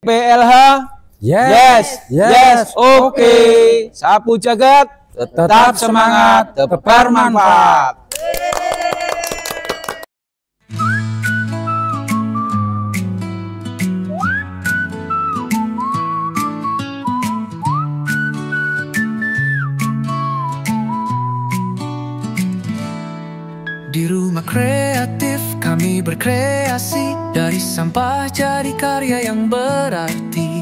PLH? Yes. Oke. Sapu jagat, tetap semangat, tebar manfaat. Di rumah kreatif kami berkreasi, dari sampah jadi karya yang berarti.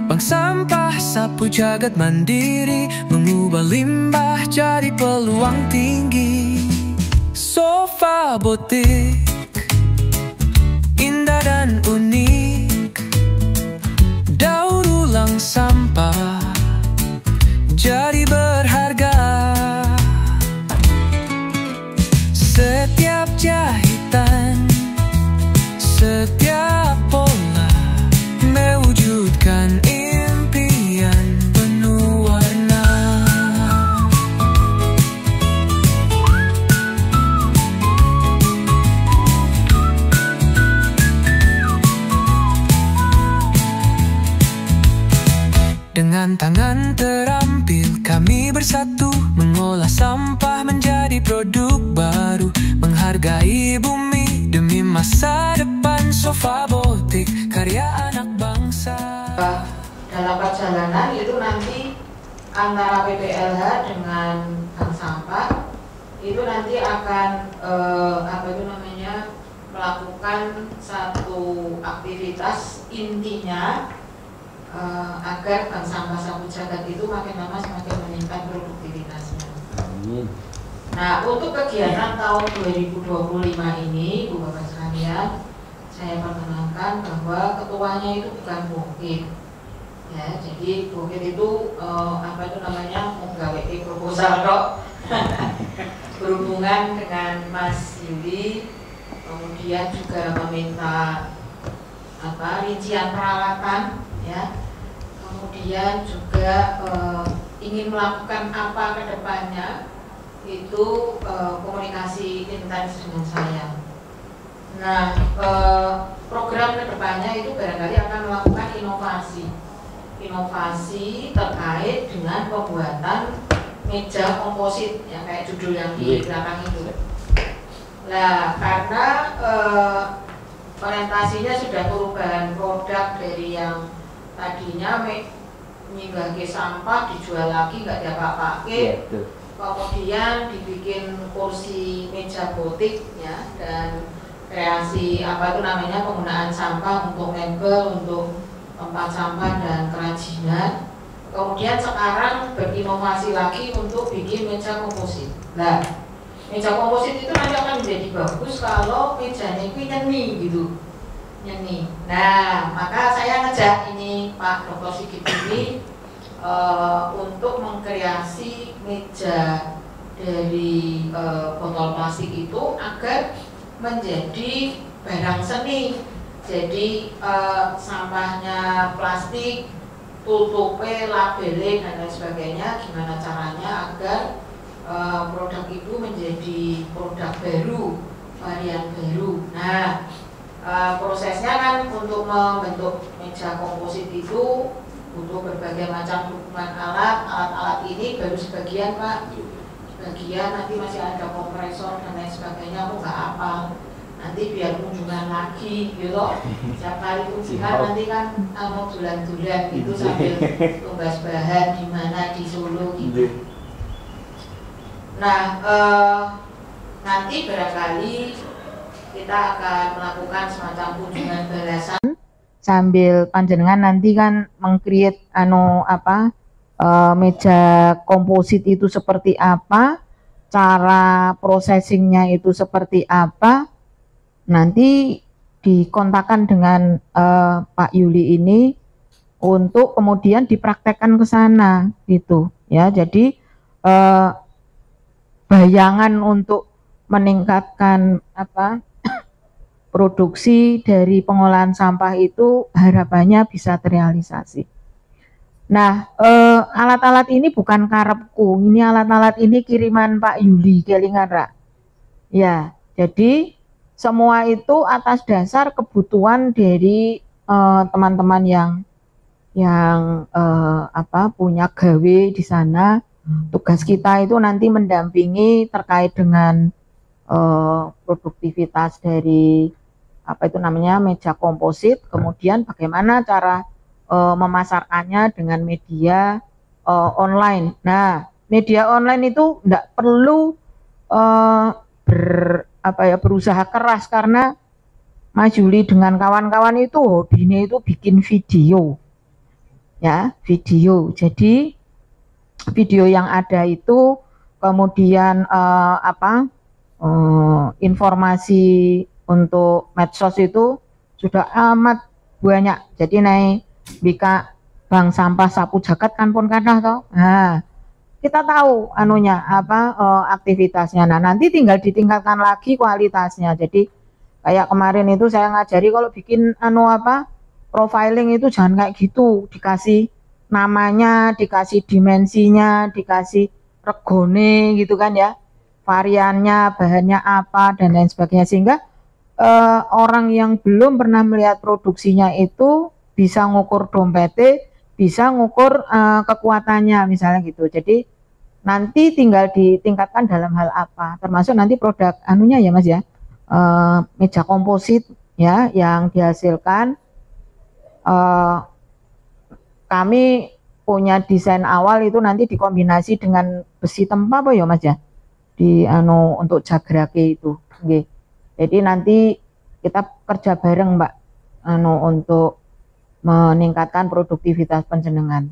Bank sampah sapu jagat mandiri, mengubah limbah jadi peluang tinggi. Sofa botik, indah dan unik, daur ulang sampah jadi berharga. Setiap jahitan, setiap pola mewujudkan impian penuh warna. Dengan tangan terampil kami bersatu, mengolah sampah menjadi produk baru, menghargai bumi demi masa depan. Sofa botik, karya anak bangsa. Dalam perjalanan itu nanti antara PPLH dengan bank sampah itu nanti akan melakukan satu aktivitas, intinya agar bank sampah sapu jagat itu makin lama semakin meningkat produktivitasnya. Nah, untuk kegiatan tahun 2025 ini, Bu Bapak sekalian, saya perkenalkan bahwa ketuanya itu bukan Bukit. Ya, jadi Bukit itu menggawe proposal kok. Berhubungan dengan Mas Yuli, kemudian juga meminta rincian peralatan, ya. Kemudian juga ingin melakukan apa ke depannya, itu komunikasi intens dengan saya. Nah, program kedepannya itu barangkali akan melakukan inovasi terkait dengan pembuatan meja komposit, yang kayak judul yang di belakang itu. Nah, karena orientasinya sudah perubahan produk dari yang tadinya nyinggah ke sampah dijual lagi nggak diapa-apakai, kemudian dibikin kursi meja botik, ya, dan kreasi penggunaan sampah untuk mebel, untuk tempat sampah dan kerajinan. Kemudian sekarang berinovasi lagi untuk bikin meja komposit. Nah, meja komposit itu nanti akan menjadi bagus kalau mejanya itu nyeni gitu, nyeni. Nah, maka saya ngejak ini Pak Dr. Sigit ini untuk mengkreasi meja dari botol plastik itu agar menjadi barang seni. Jadi sampahnya plastik, tutupnya, labelnya dan lain sebagainya, gimana caranya agar produk itu menjadi produk baru, varian baru. Nah, prosesnya kan untuk membentuk meja komposit itu butuh berbagai macam dukungan alat ini baru sebagian Pak, sebagian nanti masih ada kompresor dan lain sebagainya, aku nggak hafal. Nanti biar kunjungan lagi gitu, setiap kali kunjungan nanti kan dulan-dulan gitu sambil tumbas bahan di mana di Solo gitu. Nah, nanti barangkali kita akan melakukan semacam kunjungan balasan sambil panjenengan nanti kan meng-create meja komposit itu seperti apa, cara processingnya itu seperti apa. Nanti dikontakkan dengan Pak Yuli ini untuk kemudian dipraktekkan ke sana gitu ya. Jadi bayangan untuk meningkatkan produksi dari pengolahan sampah itu harapannya bisa terrealisasi. Nah, alat-alat ini bukan karepku, ini alat-alat ini kiriman Pak Yuli Kelingan. Ya, jadi semua itu atas dasar kebutuhan dari teman-teman yang punya gawe di sana, tugas kita itu nanti mendampingi terkait dengan produktivitas dari meja komposit, kemudian bagaimana cara memasarkannya dengan media online. Nah, media online itu tidak perlu berusaha keras, karena Mas Juli dengan kawan-kawan itu hobinya itu bikin video, ya, video. Jadi video yang ada itu kemudian informasi untuk medsos itu sudah amat banyak. Jadi naik bika bank sampah sapu jagat kan pun kathah toh. Nah, kita tahu aktivitasnya. Nah, nanti tinggal ditingkatkan lagi kualitasnya. Jadi kayak kemarin itu saya ngajari kalau bikin profiling itu jangan kayak gitu, dikasih namanya, dikasih dimensinya, dikasih regone gitu kan ya, variannya, bahannya apa dan lain sebagainya, sehingga orang yang belum pernah melihat produksinya itu bisa ngukur dompetnya, bisa ngukur kekuatannya misalnya gitu. Jadi nanti tinggal ditingkatkan dalam hal apa, termasuk nanti produk anunya ya Mas ya, meja komposit ya yang dihasilkan. Kami punya desain awal itu nanti dikombinasi dengan besi tempa apa ya Mas ya, di untuk jagrake itu. Okay. Jadi nanti kita kerja bareng Mbak untuk meningkatkan produktivitas panjenengan.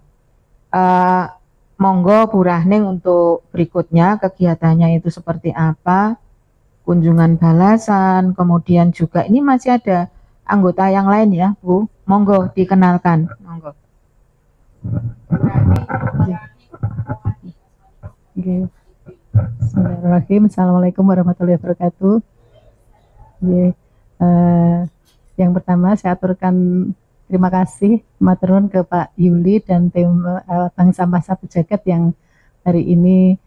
Monggo Bu Rahning untuk berikutnya kegiatannya itu seperti apa, kunjungan balasan, kemudian juga ini masih ada anggota yang lain ya Bu, monggo dikenalkan, monggo. Bismillahirrahmanirrahim. Assalamualaikum warahmatullahi wabarakatuh. Yang pertama saya aturkan terima kasih maturun ke Pak Yuli dan tim Bank Sampah Sapu Jagat yang hari ini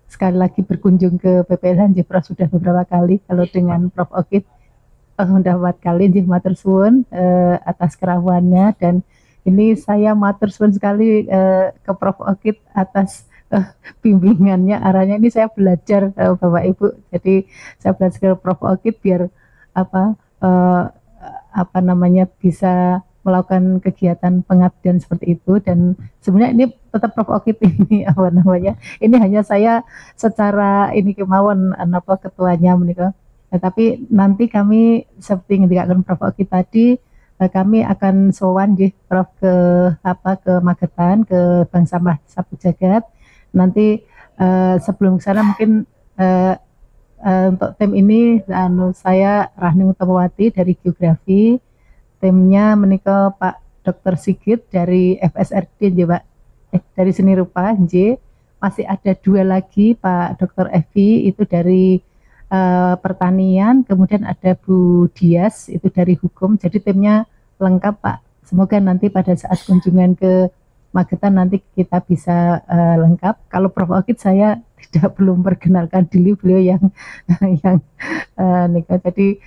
sekali lagi berkunjung ke PPLN. Prof sudah beberapa kali, kalau dengan Prof Okit sudah 4 kali. Matur suwun atas kerawannya, dan ini saya matur suwun sekali ke Prof Okit atas bimbingannya, arahnya. Ini saya belajar Bapak Ibu, jadi saya belajar ke Prof Okit biar bisa melakukan kegiatan pengabdian seperti itu. Dan sebenarnya ini tetap Prof Okit ini ini hanya saya secara ini kemauan ketuanya menikah. Tapi nanti kami seperti yang dikatakan Prof Okit tadi, kami akan sowan Prof ke Magetan, ke Bank Sampah Sapu Jagat. Nanti sebelum ke sana mungkin untuk tim ini saya Rahning Utamawati dari Geografi, timnya menikah Pak Dr. Sigit dari FSRD Pak, dari Seni Rupa masih ada 2 lagi Pak Dr. Evi itu dari Pertanian, kemudian ada Bu Dias itu dari Hukum. Jadi timnya lengkap Pak. Semoga nanti pada saat kunjungan ke Magetan nanti kita bisa lengkap. Kalau Prof Okit saya belum perkenalkan diri, beliau yang nikah. Jadi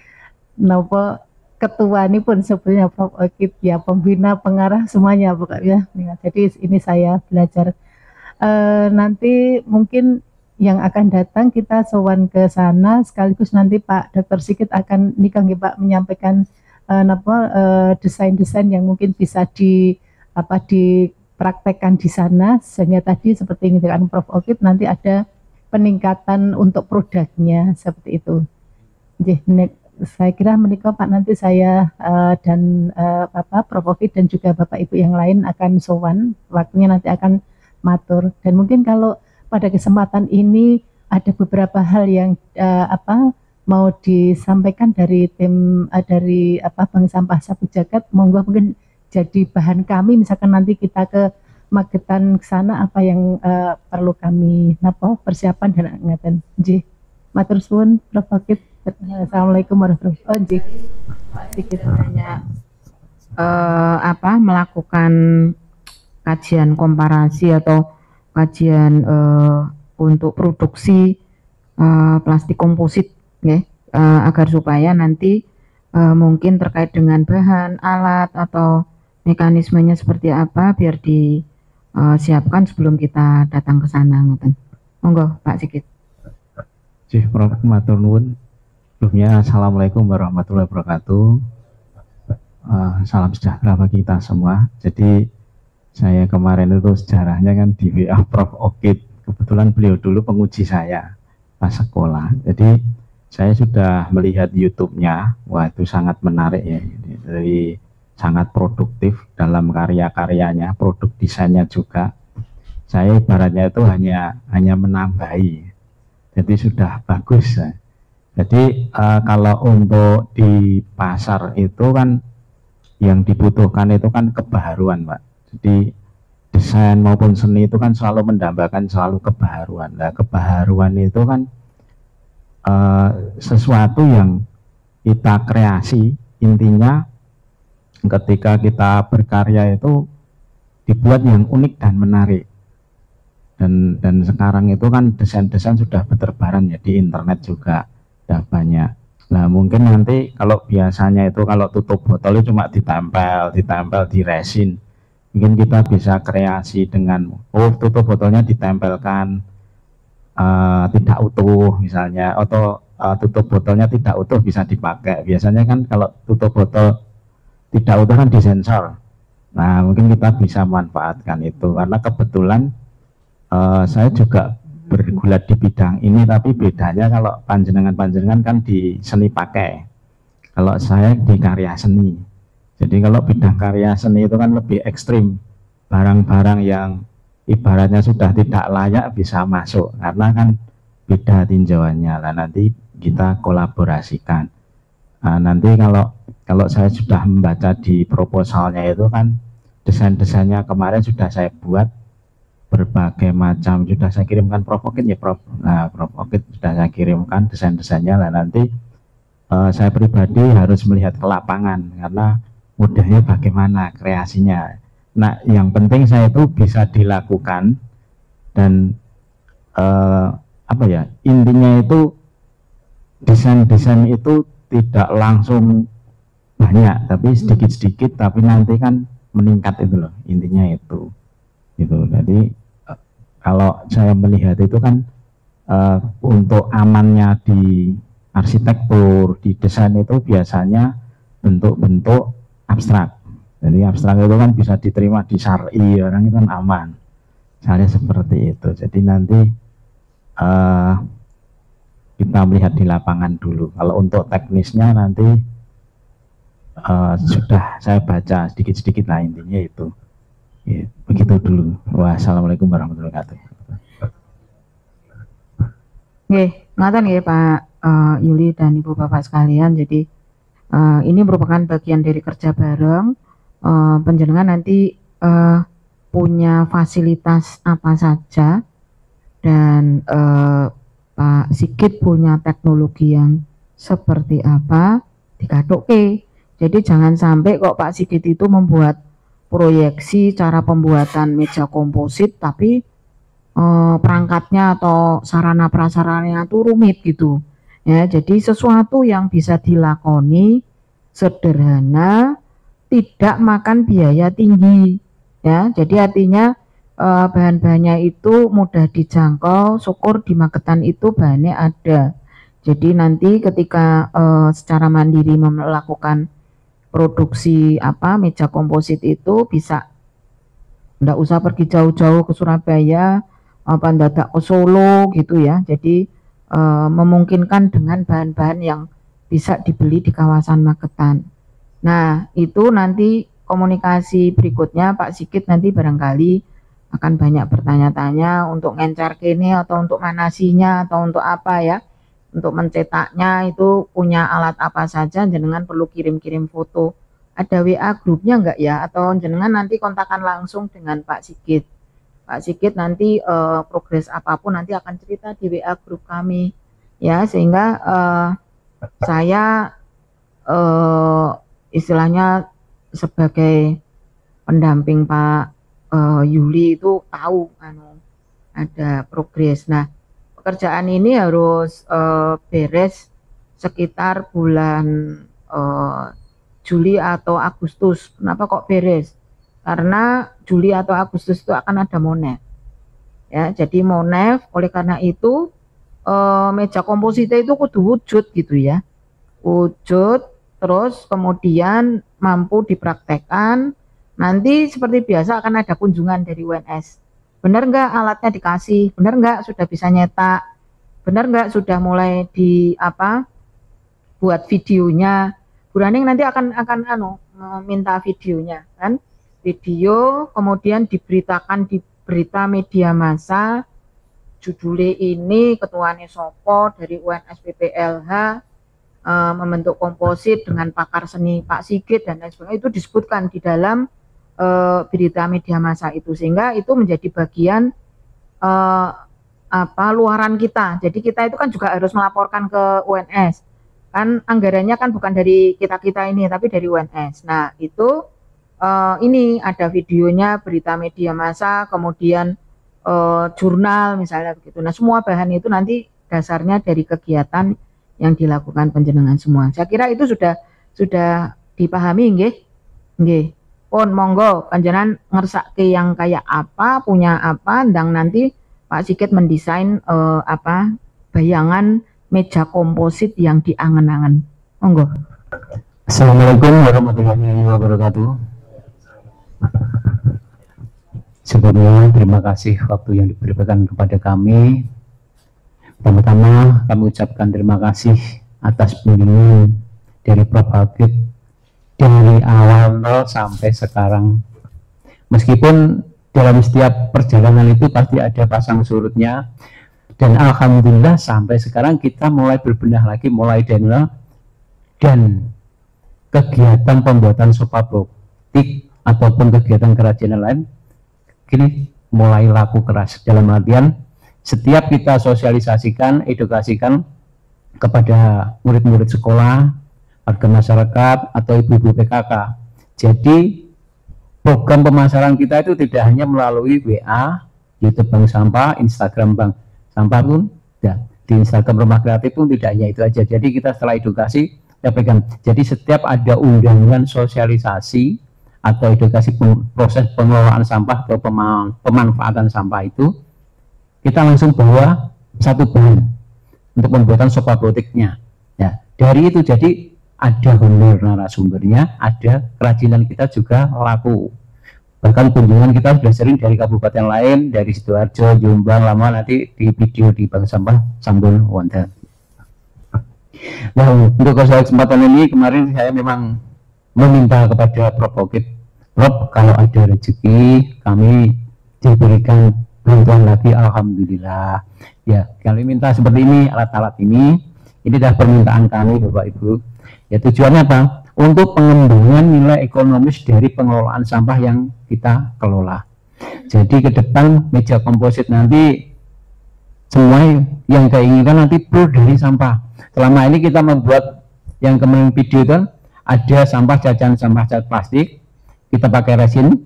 ketua ini pun sebenarnya Prof Okit ya, pembina, pengarah semuanya pokoknya. Jadi ini saya belajar. Nanti mungkin yang akan datang kita sowan ke sana, sekaligus nanti Pak Dr. Sigit akan Pak menyampaikan desain-desain yang mungkin bisa dipraktekkan di sana, sehingga tadi seperti yang dikatakan Prof Okit nanti ada peningkatan untuk produknya seperti itu. Saya kira menikah Pak, nanti saya dan Prof Okit dan juga Bapak Ibu yang lain akan sowan, waktunya nanti akan matur. Dan mungkin kalau pada kesempatan ini ada beberapa hal yang mau disampaikan dari tim dari Bank Sampah Sapu Jagat, monggo mungkin jadi bahan kami, misalkan nanti kita ke Magetan ke sana apa yang perlu kami persiapan dan ngeten. Matur suwun Prof Okit. Assalamualaikum warahmatullahi wabarakatuh. Sedikit hanya melakukan kajian komparasi atau kajian untuk produksi plastik komposit, agar supaya nanti mungkin terkait dengan bahan, alat atau mekanismenya seperti apa biar disiapkan sebelum kita datang ke sana. Monggo Pak Sigit. Prof. Matur nuwun. Sebelumnya Assalamualaikum warahmatullahi wabarakatuh. Salam sejahtera bagi kita semua. Jadi saya kemarin itu sejarahnya kan di WA Prof. Okit. Kebetulan beliau dulu penguji saya pas sekolah. Jadi saya sudah melihat YouTube-nya. Wah, itu sangat menarik ya. Jadi sangat produktif dalam karya-karyanya, produk desainnya juga. Saya ibaratnya itu hanya menambahi. Jadi sudah bagus. Jadi kalau untuk di pasar itu kan yang dibutuhkan itu kan kebaharuan, Pak. Jadi desain maupun seni itu kan selalu mendambakan selalu kebaharuan. Nah, kebaharuan itu kan sesuatu yang kita kreasi, intinya ketika kita berkarya itu dibuat yang unik dan menarik. Dan sekarang itu kan desain-desain sudah berterbaran ya, di internet juga sudah banyak. Nah mungkin nanti kalau biasanya itu kalau tutup botol itu cuma ditempel di resin, mungkin kita bisa kreasi dengan tutup botolnya ditempelkan tidak utuh misalnya, atau tutup botolnya tidak utuh bisa dipakai. Biasanya kan kalau tutup botol tidak utuh kan disensor. Nah mungkin kita bisa manfaatkan itu, karena kebetulan saya juga bergulat di bidang ini, tapi bedanya kalau panjenengan kan di seni pakai, kalau saya di karya seni. Jadi kalau bidang karya seni itu kan lebih ekstrim, barang-barang yang ibaratnya sudah tidak layak bisa masuk, karena kan beda tinjauannya. Nah nanti kita kolaborasikan. Nah, nanti kalau saya sudah membaca di proposalnya itu kan desain-desainnya kemarin sudah saya buat berbagai macam, sudah saya kirimkan Prof. Okit ya Prof. Nah Prof. Okit sudah saya kirimkan desain-desainnya. Nah nanti saya pribadi harus melihat ke lapangan karena mudahnya bagaimana kreasinya. Nah yang penting saya itu bisa dilakukan dan apa ya, intinya itu desain-desain itu tidak langsung banyak tapi sedikit-sedikit, tapi nanti kan meningkat itu loh, intinya itu gitu. Jadi kalau saya melihat itu kan untuk amannya di arsitektur, di desain itu biasanya bentuk-bentuk abstrak. Jadi abstrak itu kan bisa diterima di syar'i, orang itu kan aman. Misalnya seperti itu. Jadi nanti kita melihat di lapangan dulu. Kalau untuk teknisnya nanti sudah saya baca sedikit-sedikit lah, intinya itu. Ya, begitu dulu. Wassalamualaikum warahmatullahi wabarakatuh. Nggih, ngaten nggih Pak Yuli dan Ibu Bapak sekalian. Jadi ini merupakan bagian dari kerja bareng. Panjenengan nanti punya fasilitas apa saja, dan Pak Sigit punya teknologi yang seperti apa, dikatoke. Jadi jangan sampai kok Pak Sigit itu membuat proyeksi cara pembuatan meja komposit tapi perangkatnya atau sarana prasarananya itu rumit gitu ya. Jadi sesuatu yang bisa dilakoni sederhana, tidak makan biaya tinggi ya. Jadi artinya bahan-bahannya itu mudah dijangkau, syukur di Magetan itu bahannya ada. Jadi nanti ketika secara mandiri melakukan produksi meja komposit itu bisa, enggak usah pergi jauh-jauh ke Surabaya, dadak ke Solo gitu ya. Jadi memungkinkan dengan bahan-bahan yang bisa dibeli di kawasan Magetan. Nah itu nanti komunikasi berikutnya Pak Sigit nanti barangkali akan banyak bertanya-tanya untuk ngencar kene atau untuk manasinya atau untuk apa ya. Untuk mencetaknya itu punya alat apa saja, jenengan perlu kirim-kirim foto. Ada WA grupnya enggak ya? Atau jenengan nanti kontakkan langsung dengan Pak Sigit. Pak Sigit nanti progres apapun nanti akan cerita di WA grup kami ya, sehingga saya istilahnya sebagai pendamping Pak Yuli itu tahu ada progres. Nah pekerjaan ini harus beres sekitar bulan Juli atau Agustus. Kenapa kok beres? Karena Juli atau Agustus itu akan ada Monef. Ya, jadi Monef, oleh karena itu meja komposite itu kudu wujud gitu ya. Wujud, terus kemudian mampu dipraktekkan. Nanti seperti biasa akan ada kunjungan dari UNS. Benar nggak alatnya dikasih? Benar nggak sudah bisa nyetak? Benar nggak sudah mulai buat videonya? Bu Raning nanti akan minta videonya kan? Video, kemudian diberitakan di berita media massa. Judulnya ini ketuanya Sopo dari UNS PPLH membentuk komposit dengan pakar seni Pak Sigit dan lain sebagainya, itu disebutkan di dalam berita media massa itu, sehingga itu menjadi bagian luaran kita. Jadi kita itu kan juga harus melaporkan ke UNS, kan anggarannya kan bukan dari kita ini tapi dari UNS. Nah itu ini ada videonya, berita media massa, kemudian jurnal misalnya begitu. Nah semua bahan itu nanti dasarnya dari kegiatan yang dilakukan panjenengan semua. Saya kira itu sudah dipahami nggih? Nggih. Pun monggo panjenengan ngersake yang kayak apa, punya apa, ndang nanti Pak Sigit mendesain bayangan meja komposit yang diangen-angen. Monggo. Assalamualaikum warahmatullahi wabarakatuh. Sebelumnya terima kasih waktu yang diberikan kepada kami. Pertama-tama kami ucapkan terima kasih atas bimbingan dari Prof. Hagit dari awal nol sampai sekarang. Meskipun dalam setiap perjalanan itu pasti ada pasang surutnya, dan alhamdulillah sampai sekarang kita mulai berbenah lagi, mulai dari nol, dan kegiatan pembuatan sofa batik ataupun kegiatan kerajinan lain kini mulai laku keras. Dalam artian setiap kita sosialisasikan, edukasikan kepada murid-murid sekolah, warga masyarakat atau ibu-ibu PKK. Jadi program pemasaran kita itu tidak hanya melalui WA, YouTube Bank Sampah, Instagram Bank Sampah pun, ya, di Instagram Rumah Kreatif pun tidak hanya itu aja. Jadi kita setelah edukasi, jadi setiap ada undangan sosialisasi atau edukasi proses pengelolaan sampah atau pemanfaatan sampah itu, kita langsung bawa satu bahan untuk pembuatan sofa batiknya. Ya, dari itu jadi ada honor narasumbernya, ada kerajinan kita juga laku. Bahkan kunjungan kita sudah sering dari kabupaten lain, dari Sidoarjo, Jombang, lama nanti di video di Bank Sampah Sambul wonten. Nah, untuk kesempatan ini kemarin saya memang meminta kepada Prof. Hagit, Prof, kalau ada rezeki kami diberikan bantuan lagi, alhamdulillah. Ya, kami minta seperti ini, alat-alat ini adalah permintaan kami Bapak Ibu. Ya, tujuannya apa? Untuk pengembangan nilai ekonomis dari pengelolaan sampah yang kita kelola. Jadi ke depan meja komposit nanti semua yang keinginan nanti pur dari sampah. Selama ini kita membuat yang kemarin video itu ada sampah cacahan, sampah cat plastik, kita pakai resin,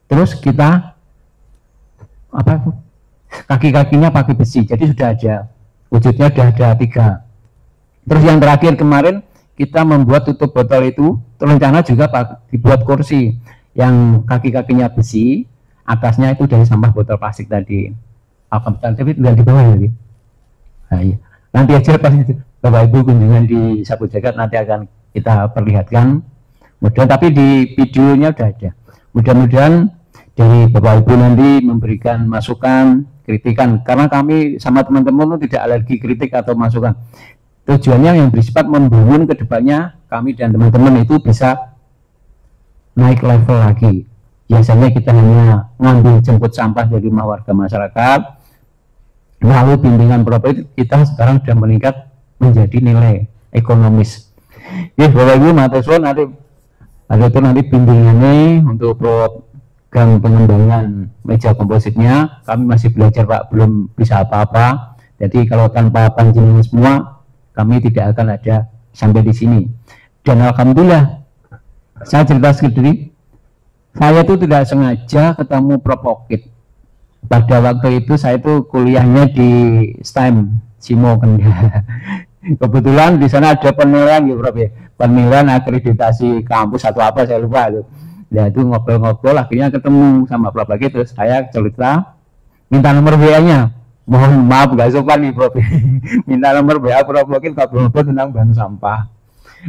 terus kita kaki-kakinya pakai besi. Jadi sudah ada wujudnya, sudah ada 3. Terus yang terakhir kemarin kita membuat tutup botol itu, rencana juga dibuat kursi yang kaki-kakinya besi, atasnya itu dari sampah botol plastik tadi. Alhamdulillah, tapi tidak di bawah lagi. Nah, iya. Nanti aja pas Bapak Ibu kunjungan di Sapu Jagat nanti akan kita perlihatkan. Mudah, tapi di videonya sudah ada. Mudah-mudahan dari Bapak Ibu nanti memberikan masukan, kritikan, karena kami sama teman-teman tidak alergi kritik atau masukan. Tujuannya yang bersifat membangun ke depannya, kami dan teman-teman itu bisa naik level lagi. Biasanya kita hanya ngambil jemput sampah dari rumah warga masyarakat, lalu bimbingan properti kita sekarang sudah meningkat menjadi nilai ekonomis. Ya, Bapak Ibu mahasiswa nanti ada itu nanti bimbingannya untuk program pengembangan meja kompositnya. Kami masih belajar Pak, belum bisa apa-apa. Jadi kalau tanpa panjenengan semua, kami tidak akan ada sampai di sini. Dan alhamdulillah, saya cerita sendiri, saya itu tidak sengaja ketemu Prof. Hagit. Pada waktu itu saya itu kuliahnya di STEM Simo Kebetulan di sana ada penilaian ya Prof ya, penilaian akreditasi kampus atau apa saya lupa itu. Ya itu ngobrol-ngobrol akhirnya ketemu sama Prof lagi, terus saya cerita minta nomor WA-nya. Mohon maaf gak sopan nih Prof. Minta nomor WA Prof mungkin ngobrol-ngobrol tentang bank sampah.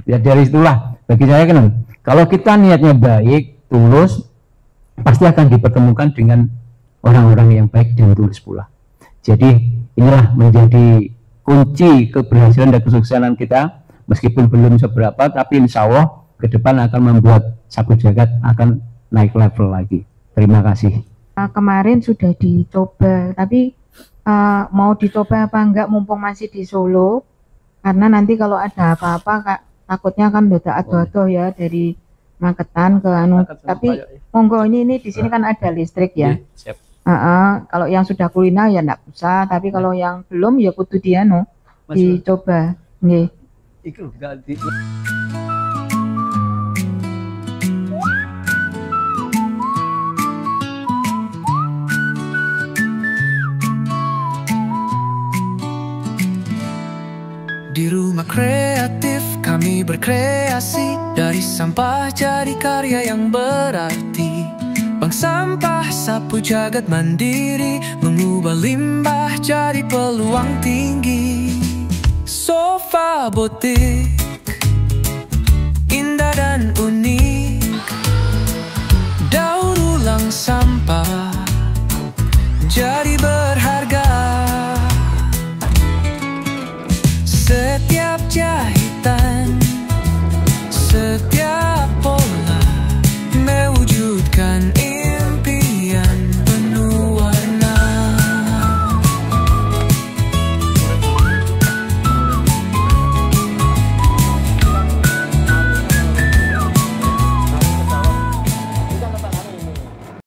Ya dari itulah bagi saya kan, kalau kita niatnya baik, tulus, pasti akan dipertemukan dengan orang-orang yang baik dan tulus pula. Jadi inilah menjadi kunci keberhasilan dan kesuksesan kita, meskipun belum seberapa, tapi insya Allah ke depan akan membuat Sapu Jagat akan naik level lagi. Terima kasih. Kemarin sudah dicoba, tapi mau dicoba apa enggak mumpung masih di Solo, karena nanti kalau ada apa-apa Kak, takutnya kan udah ado-ado ya dari Magetan ke anu, tapi monggo ini di sini kan ada listrik ya. Siap. Kalau yang sudah kuliner ya enggak usah, tapi kalau yang belum ya kudu dianu dicoba. Nggih. Iku ganti. Di rumah kreatif kami berkreasi, dari sampah jadi karya yang berarti. Bank sampah Sapu Jagat mandiri, mengubah limbah jadi peluang tinggi. Sofa botik, indah dan unik,